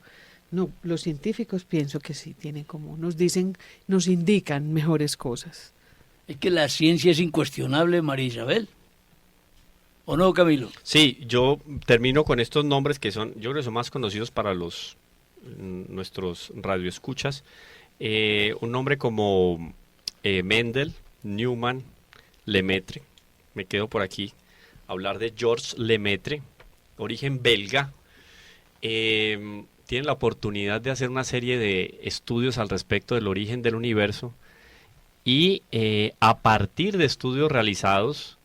No, los científicos pienso que sí tienen como, nos indican mejores cosas. Es que la ciencia es incuestionable, María Isabel. ¿O no, Camilo? Sí, yo termino con estos nombres que son, yo creo que son más conocidos para nuestros radioescuchas. Un nombre como Mendel, Newman, Lemaitre. Me quedo por aquí. Hablar de Georges Lemaitre, origen belga. Tienen la oportunidad de hacer una serie de estudios al respecto del origen del universo y a partir de estudios realizados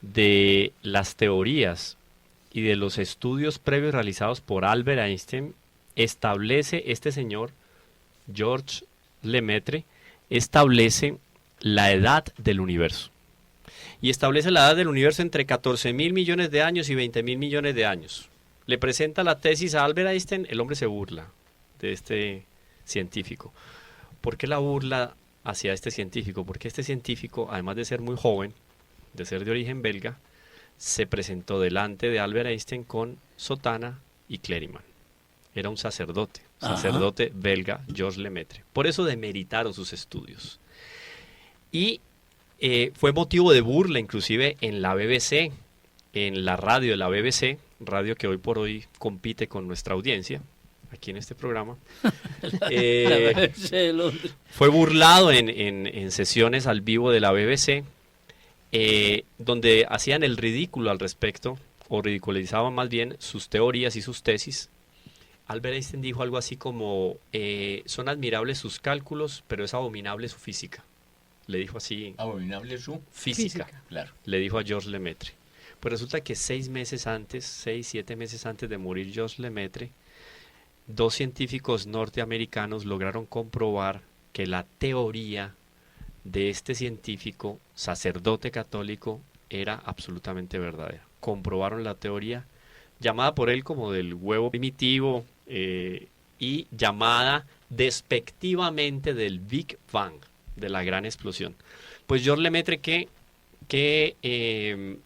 de las teorías y de los estudios previos realizados por Albert Einstein, establece este señor, Georges Lemaitre, establece la edad del universo. Y establece la edad del universo entre 14.000 millones de años y 20.000 millones de años. Le presenta la tesis a Albert Einstein, el hombre se burla de este científico. ¿Por qué la burla hacia este científico? Porque este científico, además de ser muy joven, de ser de origen belga, se presentó delante de Albert Einstein con sotana y clériman. Era un sacerdote belga, Georges Lemaitre. Por eso demeritaron sus estudios. Y fue motivo de burla inclusive en la BBC, en la radio de la BBC, radio que hoy por hoy compite con nuestra audiencia, aquí en este programa. Fue burlado en sesiones al vivo de la BBC, donde hacían el ridículo al respecto, o ridiculizaban más bien sus teorías y sus tesis. Albert Einstein dijo algo así como, son admirables sus cálculos, pero es abominable su física. Le dijo así. Abominable su física. Claro. Le dijo a Georges Lemaitre. Pues resulta que 7 meses antes de morir Georges Lemaitre, 2 científicos norteamericanos lograron comprobar que la teoría de este científico, sacerdote católico, era absolutamente verdadera. Comprobaron la teoría, llamada por él como del huevo primitivo, y llamada despectivamente del Big Bang, de la gran explosión. Pues Georges Lemaitre que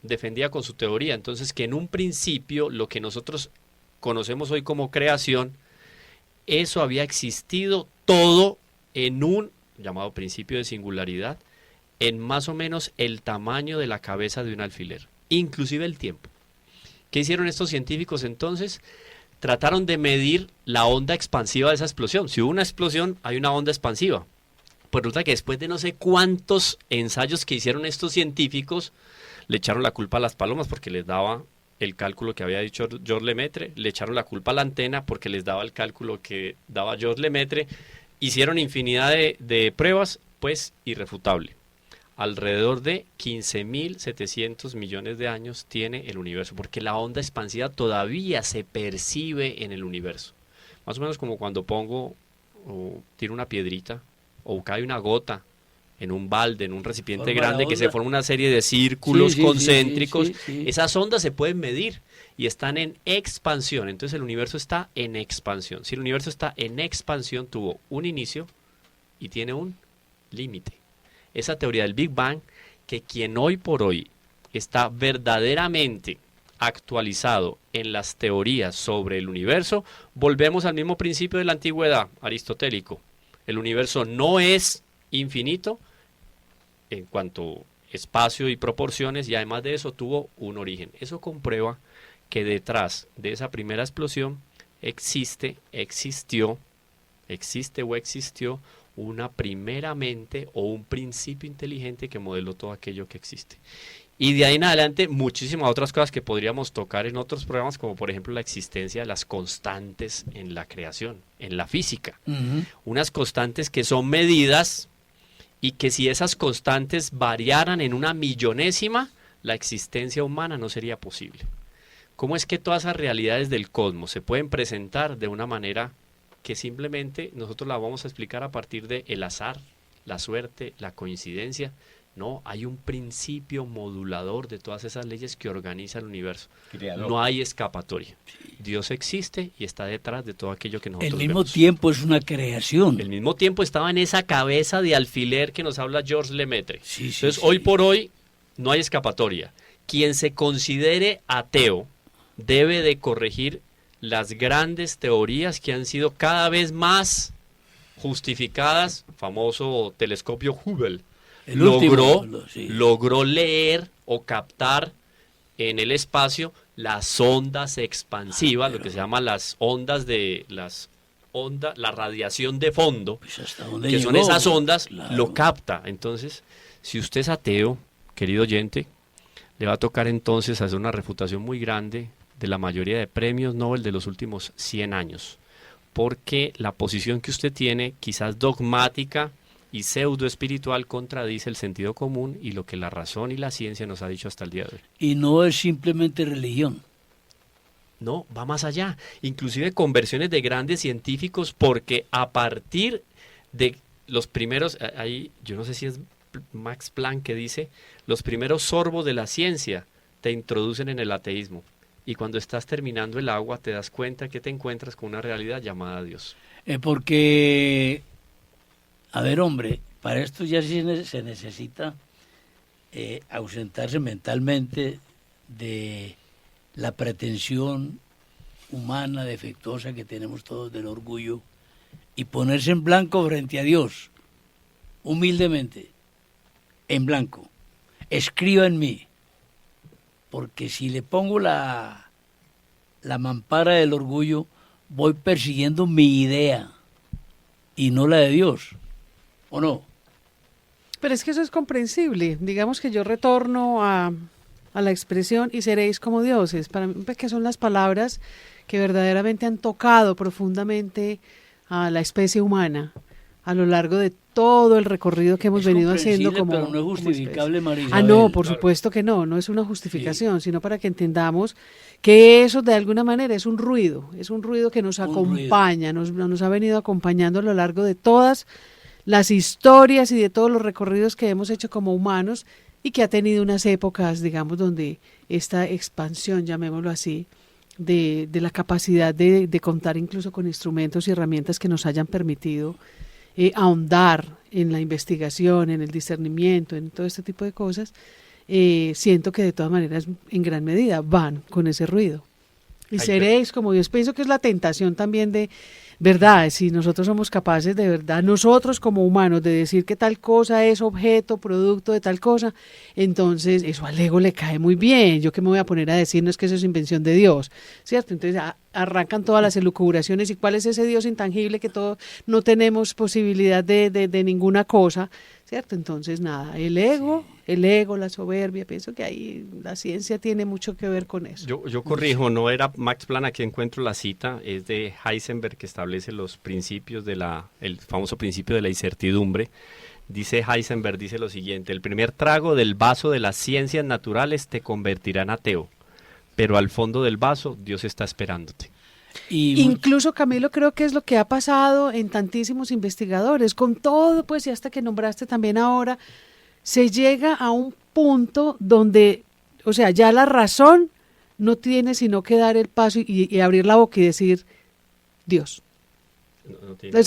defendía con su teoría, entonces, que en un principio lo que nosotros conocemos hoy como creación, eso había existido todo en un llamado principio de singularidad, en más o menos el tamaño de la cabeza de un alfiler, inclusive el tiempo. ¿Qué hicieron estos científicos entonces? Trataron de medir la onda expansiva de esa explosión. Si hubo una explosión, hay una onda expansiva. Pues resulta que después de no sé cuántos ensayos que hicieron estos científicos, le echaron la culpa a las palomas porque les daba el cálculo que había dicho Georges Lemaitre, le echaron la culpa a la antena porque les daba el cálculo que daba Georges Lemaitre, hicieron infinidad de pruebas, pues irrefutable. Alrededor de 15.700 millones de años tiene el universo, porque la onda expansiva todavía se percibe en el universo. Más o menos como cuando tiro una piedrita, o cae una gota en un balde, en un recipiente grande, que se forma una serie de círculos concéntricos. Sí. Esas ondas se pueden medir y están en expansión. Entonces el universo está en expansión. Si el universo está en expansión, tuvo un inicio y tiene un límite. Esa teoría del Big Bang, que quien hoy por hoy está verdaderamente actualizado en las teorías sobre el universo, volvemos al mismo principio de la antigüedad aristotélico. El universo no es infinito en cuanto a espacio y proporciones, y además de eso tuvo un origen. Eso comprueba que detrás de esa primera explosión existió una primera mente o un principio inteligente que modeló todo aquello que existe. Y de ahí en adelante muchísimas otras cosas que podríamos tocar en otros programas, como por ejemplo la existencia de las constantes en la creación, en la física. Unas constantes que son medidas y que si esas constantes variaran en una millonésima, la existencia humana no sería posible. ¿Cómo es que todas esas realidades del cosmos se pueden presentar de una manera que simplemente nosotros la vamos a explicar a partir de el azar, la suerte, la coincidencia? No, hay un principio modulador de todas esas leyes que organiza el universo. Creador. No hay escapatoria. Dios existe y está detrás de todo aquello que nosotros vemos. El mismo tiempo es una creación. El mismo tiempo estaba en esa cabeza de alfiler que nos habla Georges Lemaitre. Entonces, hoy por hoy no hay escapatoria. Quien se considere ateo debe de corregir las grandes teorías que han sido cada vez más justificadas. Famoso telescopio Hubble. Logró leer o captar en el espacio las ondas expansivas, lo que se llama las ondas la radiación de fondo, pues que son esas ondas, lo capta. Entonces, si usted es ateo, querido oyente, le va a tocar entonces hacer una refutación muy grande de la mayoría de premios Nobel de los últimos 100 años, porque la posición que usted tiene, quizás dogmática y pseudo espiritual, contradice el sentido común y lo que la razón y la ciencia nos ha dicho hasta el día de hoy. Y no es simplemente religión. No, va más allá. Inclusive conversiones de grandes científicos, porque a partir de los primeros, ahí yo no sé si es Max Planck que dice, los primeros sorbos de la ciencia te introducen en el ateísmo. Y cuando estás terminando el agua te das cuenta que te encuentras con una realidad llamada Dios. Porque... A ver, hombre, para esto ya se necesita ausentarse mentalmente de la pretensión humana, defectuosa que tenemos todos del orgullo, y ponerse en blanco frente a Dios, humildemente, en blanco. Escriba en mí, porque si le pongo la mampara del orgullo, voy persiguiendo mi idea y no la de Dios, ¿o no? Pero es que eso es comprensible. Digamos que yo retorno a la expresión y seréis como dioses. Para mí, que son las palabras que verdaderamente han tocado profundamente a la especie humana a lo largo de todo el recorrido que hemos venido haciendo como pero no es justificable, María Isabel. No, por supuesto que no es una justificación, sino para que entendamos que eso de alguna manera es un ruido que nos acompaña, nos ha venido acompañando a lo largo de todas las historias y de todos los recorridos que hemos hecho como humanos y que ha tenido unas épocas, digamos, donde esta expansión, llamémoslo así, de la capacidad de contar incluso con instrumentos y herramientas que nos hayan permitido ahondar en la investigación, en el discernimiento, en todo este tipo de cosas, siento que de todas maneras en gran medida van con ese ruido. Y seréis como Dios. Pienso que es la tentación también de, ¿verdad? Si nosotros somos capaces de verdad, nosotros como humanos, de decir que tal cosa es objeto, producto de tal cosa, entonces eso al ego le cae muy bien. Yo qué me voy a poner a decir, no es que eso es invención de Dios, ¿cierto? Entonces arrancan todas las elucubraciones y cuál es ese Dios intangible que todos no tenemos posibilidad de ninguna cosa, ¿cierto? Entonces nada, el ego, la soberbia, pienso que ahí la ciencia tiene mucho que ver con eso. Yo corrijo, no era Max Planck, aquí encuentro la cita, es de Heisenberg, que establece los principios el famoso principio de la incertidumbre. Dice Heisenberg, dice lo siguiente: el primer trago del vaso de las ciencias naturales te convertirá en ateo, pero al fondo del vaso Dios está esperándote. Incluso, Camilo, creo que es lo que ha pasado en tantísimos investigadores, con todo, pues, y hasta que nombraste también ahora, se llega a un punto donde, o sea, ya la razón no tiene sino que dar el paso y abrir la boca y decir, Dios.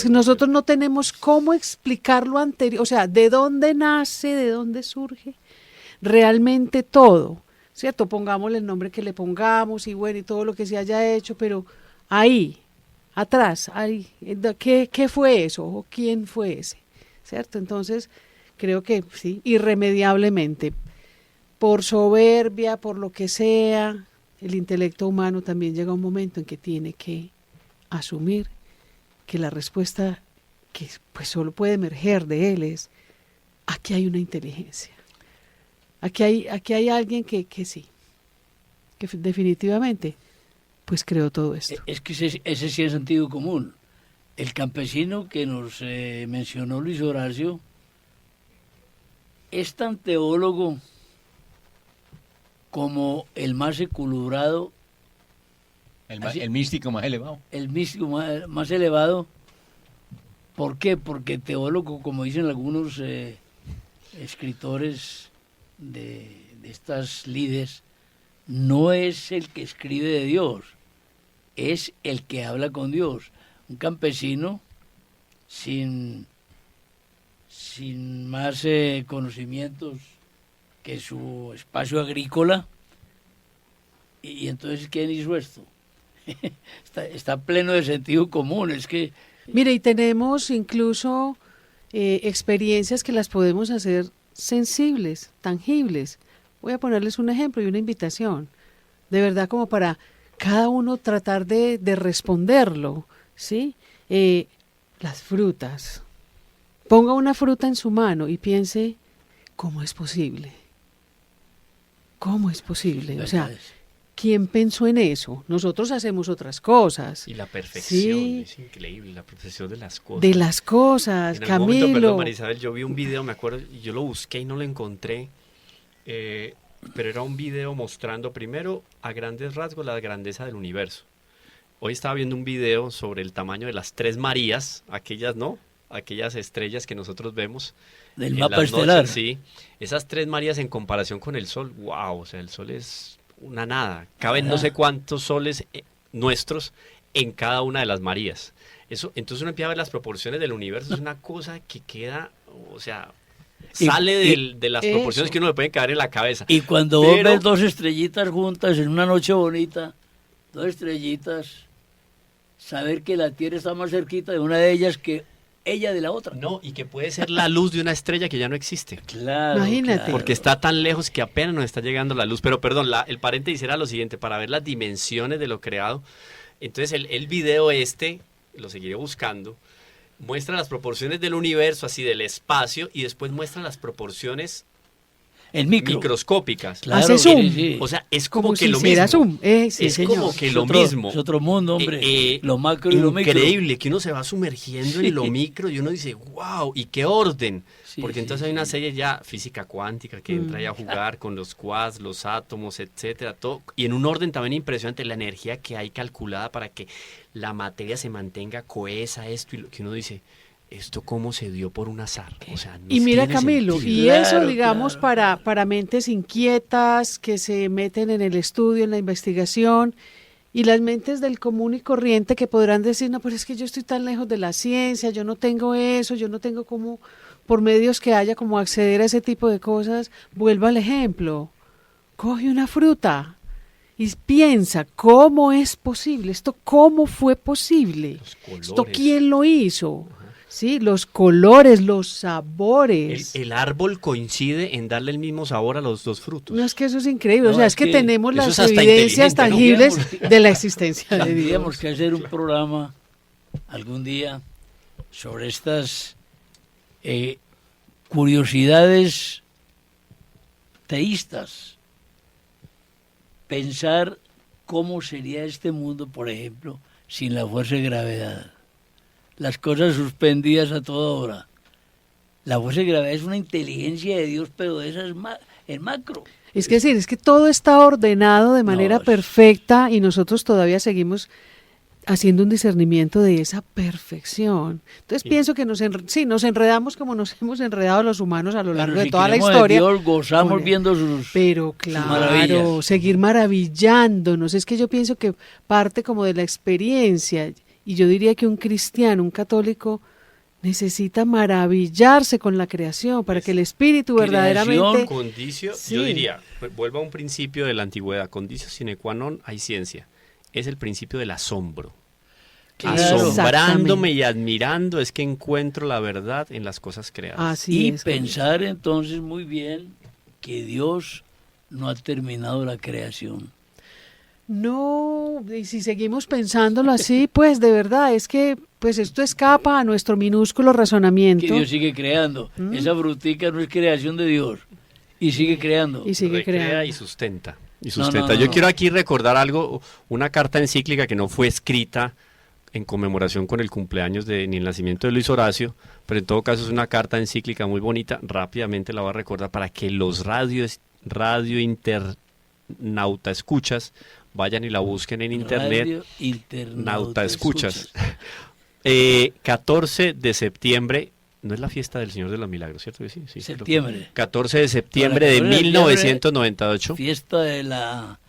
Nosotros no tenemos cómo explicar lo anterior, o sea, de dónde nace, de dónde surge realmente todo, ¿cierto? Pongámosle el nombre que le pongamos y bueno, y todo lo que se haya hecho, pero ahí, atrás, ahí, ¿qué fue eso? ¿O quién fue ese? ¿Cierto? Entonces, creo que sí, irremediablemente, por soberbia, por lo que sea, el intelecto humano también llega a un momento en que tiene que asumir que la respuesta que pues solo puede emerger de él es, aquí hay una inteligencia, aquí hay alguien que sí, que definitivamente pues creó todo esto. Es que ese sí es sentido común. El campesino que nos mencionó Luis Horacio es tan teólogo como el más equilibrado, el místico más elevado. El místico más elevado. ¿Por qué? Porque teólogo, como dicen algunos escritores de estas lides, no es el que escribe de Dios, es el que habla con Dios. Un campesino sin más conocimientos que su espacio agrícola, y entonces ¿quién hizo esto? está pleno de sentido común. Es que mire, y tenemos incluso experiencias que las podemos hacer sensibles, tangibles. Voy a ponerles un ejemplo y una invitación, de verdad, como para cada uno tratar de responderlo, ¿sí? Las frutas. Ponga una fruta en su mano y piense, ¿cómo es posible? ¿Cómo es posible? O sea, ¿quién pensó en eso? Nosotros hacemos otras cosas. Y la perfección, sí, es increíble, la perfección de las cosas. De las cosas, en Camilo. Momento, perdón, María Isabel, yo vi un video, me acuerdo, y yo lo busqué y no lo encontré, pero era un video mostrando primero a grandes rasgos la grandeza del universo. Hoy estaba viendo un video sobre el tamaño de las 3 Marías, aquellas, ¿no? Aquellas estrellas que nosotros vemos del mapa estelar. Noches, sí, esas 3 Marías en comparación con el Sol, wow, o sea, el Sol es una nada, caben no sé cuántos soles nuestros en cada una de las Marías. Eso, entonces uno empieza a ver las proporciones del universo, es una cosa que queda, o sea, sale de las eso. proporciones que uno le pueden caer en la cabeza. Y cuando vos Pero- ves dos estrellitas juntas en una noche bonita, dos estrellitas, saber que la Tierra está más cerquita de una de ellas que ella de la otra. No, y que puede ser la luz de una estrella que ya no existe. Claro. Imagínate. claro. Porque está tan lejos que apenas nos está llegando la luz. Pero perdón, el paréntesis era lo siguiente, para ver las dimensiones de lo creado. Entonces el video lo seguiré buscando, muestra las proporciones del universo, así del espacio, y después muestra las proporciones El micro. microscópicas. Claro, Hace zoom. sí. O sea, es como, Como que si lo hiciera mismo. zoom. Sí, es señor. como que Es lo otro- mismo. Es otro mundo, hombre. Eh, Lo macro y lo micro. Increíble, que uno se va sumergiendo en lo micro y uno dice, wow, y qué orden. Sí, Porque sí, entonces hay una sí. serie ya física cuántica que entra ahí a jugar con los quads, los átomos, etcétera, todo. Y en un orden también impresionante, la energía que hay calculada para que la materia se mantenga cohesa, esto y lo que uno dice, ¿esto cómo se dio por un azar? O sea, no Y mira, tiene Camilo, sentido. y Claro, eso, digamos, claro. para mentes inquietas que se meten en el estudio, en la investigación, y las mentes del común y corriente que podrán decir, no, pero es que yo estoy tan lejos de la ciencia, yo no tengo eso, yo no tengo como, por medios que haya, como acceder a ese tipo de cosas. Vuelvo al ejemplo, coge una fruta y piensa, ¿cómo es posible? ¿Esto cómo fue posible? Los ¿Esto colores. quién lo hizo? Sí, los colores, los sabores. El árbol coincide en darle el mismo sabor a los dos frutos. No, es que eso es increíble. No, o sea, es es que que tenemos eso las es hasta evidencias inteligente, ¿no? tangibles Digamos, de la existencia de Tendríamos Dios. que hacer un programa algún día sobre estas curiosidades teístas. Pensar cómo sería este mundo, por ejemplo, sin la fuerza de gravedad. Las cosas suspendidas a toda hora. La fuerza de gravedad es una inteligencia de Dios, pero de esas en macro. Es que decir, es que todo está ordenado de manera No, es- perfecta y nosotros todavía seguimos haciendo un discernimiento de esa perfección. Entonces Sí. pienso que nos enredamos como nos hemos enredado los humanos a lo Pero largo de si toda la creemos en historia. Dios, gozamos con- viendo sus... Pero maravillas. claro, seguir maravillándonos. Es que yo pienso que parte como de la experiencia, y yo diría que un cristiano, un católico, necesita maravillarse con la creación para que el espíritu Creación verdaderamente... Condicio, Sí. yo diría, vuelvo a un principio de la antigüedad, condicio sine qua non hay ciencia. Es el principio del asombro. Claro. Asombrándome Exactamente. y admirando es que encuentro la verdad en las cosas creadas. Así Y es, Camilo. pensar entonces muy bien que Dios no ha terminado la creación. No, y si seguimos pensándolo así, pues de verdad es que pues esto escapa a nuestro minúsculo razonamiento Que Dios sigue creando. Esa frutica no es creación de Dios. Y sigue creando. y sigue Recrea creando. y sustenta. Y No, sustenta. no, no, Yo no. quiero aquí recordar algo, una carta encíclica que no fue escrita en conmemoración con el cumpleaños ni el nacimiento de Luis Horacio, pero en todo caso es una carta encíclica muy bonita. Rápidamente la voy a recordar para que los radio internauta escuchas vayan y la busquen en internet. Radio Internauta Nauta escuchas. Escuchas. 14 de septiembre, no es la fiesta del Señor de los Milagros, ¿cierto que sí? Sí, creo que- Septiembre. 14 de septiembre de Ahora, 14 de 1998. Fiesta de la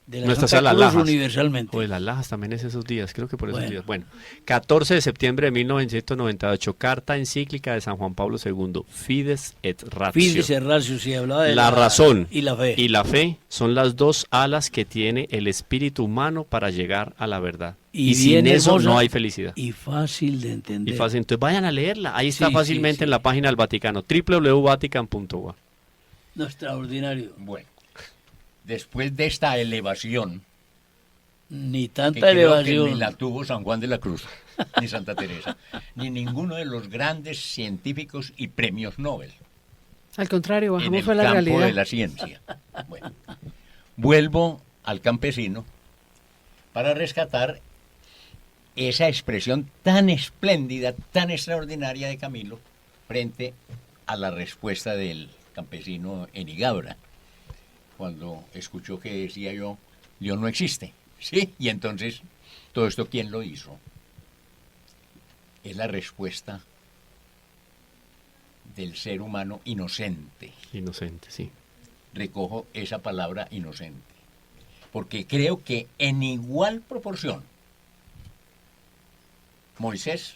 Nuestra Santa Sala Cruz Lajas. universalmente. O de las Lajas también es esos días, creo que por esos Bueno. días. Bueno, 14 de septiembre de 1998, carta encíclica de San Juan Pablo II, Fides et Ratio. Fides et Ratio, sí, hablaba de La razón y la fe. y la fe son las dos alas que tiene el espíritu humano para llegar a la verdad. Y sin bien eso hermosa no hay felicidad. Y fácil de entender. Y fácil. Entonces vayan a leerla. Ahí está Sí, fácilmente sí, en sí. la página del Vaticano, www.vatican.ua. No, extraordinario. Bueno, después de esta elevación, Ni que tanta creo que elevación. ni la tuvo San Juan de la Cruz, ni Santa Teresa, ni ninguno de los grandes científicos y premios Nobel Al contrario, en bajamos el fue la campo realidad. de la ciencia. Bueno, vuelvo al campesino para rescatar esa expresión tan espléndida, tan extraordinaria de Camilo frente a la respuesta del campesino en Igabra, cuando escuchó que decía yo, Dios no existe, ¿sí? Y entonces, ¿todo esto quién lo hizo? Es la respuesta del ser humano inocente. Inocente, sí. Recojo esa palabra inocente, porque creo que en igual proporción Moisés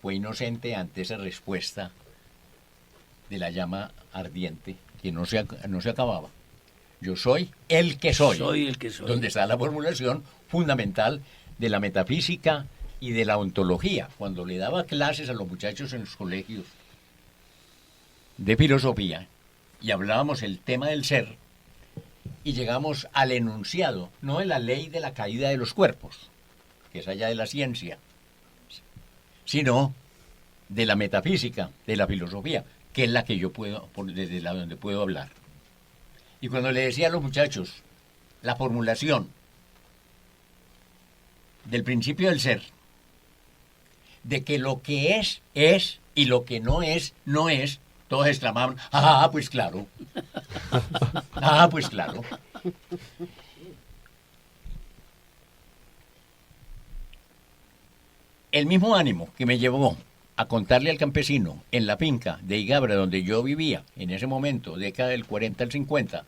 fue inocente ante esa respuesta de la llama ardiente que no se acababa. Yo soy el que soy. Soy el que soy. Donde está la formulación fundamental de la metafísica y de la ontología. Cuando le daba clases a los muchachos en los colegios de filosofía y hablábamos el tema del ser y llegamos al enunciado, no de la ley de la caída de los cuerpos, que es allá de la ciencia, sino de la metafísica, de la filosofía, que es la que yo puedo, desde la donde puedo hablar. Y cuando le decía a los muchachos la formulación del principio del ser, de que lo que es y lo que no es, todos exclamaban, pues claro. Pues claro. El mismo ánimo que me llevó a contarle al campesino en la finca de Igabra, donde yo vivía en ese momento, década del 40 al 50,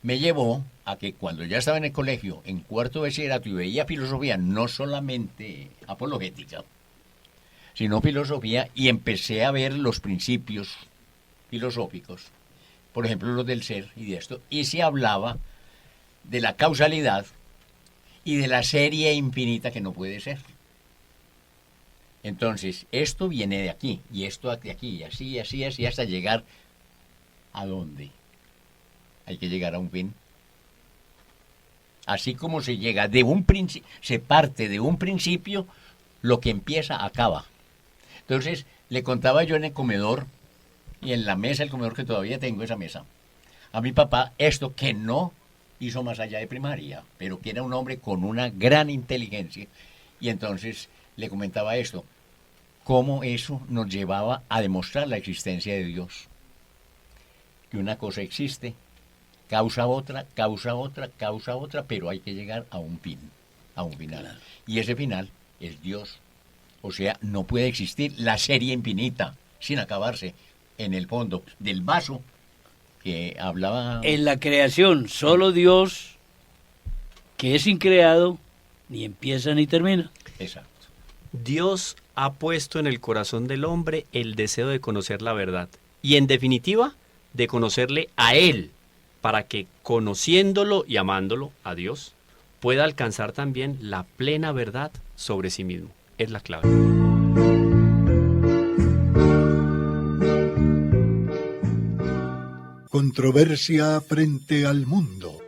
me llevó a que cuando ya estaba en el colegio, en cuarto de bachillerato, y veía filosofía, no solamente apologética, sino filosofía, y empecé a ver los principios filosóficos, por ejemplo los del ser y de esto, y se hablaba de la causalidad y de la serie infinita que no puede ser. Entonces, esto viene de aquí, y esto de aquí, y así, hasta llegar ¿a dónde? Hay que llegar a un fin. Así como se llega de un principio, se parte de un principio, lo que empieza acaba. Entonces, le contaba yo en el comedor, y en la mesa, el comedor que todavía tengo, esa mesa, a mi papá, esto que no hizo más allá de primaria, pero que era un hombre con una gran inteligencia, y entonces le comentaba esto, cómo eso nos llevaba a demostrar la existencia de Dios. Que una cosa existe, causa otra, pero hay que llegar a un fin, a un final. Claro. Y ese final es Dios. O sea, no puede existir la serie infinita sin acabarse en el fondo del vaso que hablaba. En la creación, solo Dios, que es increado, ni empieza ni termina. Exacto. Dios ha puesto en el corazón del hombre el deseo de conocer la verdad y, en definitiva, de conocerle a Él, para que, conociéndolo y amándolo a Dios, pueda alcanzar también la plena verdad sobre sí mismo. Es la clave. Controversia frente al mundo.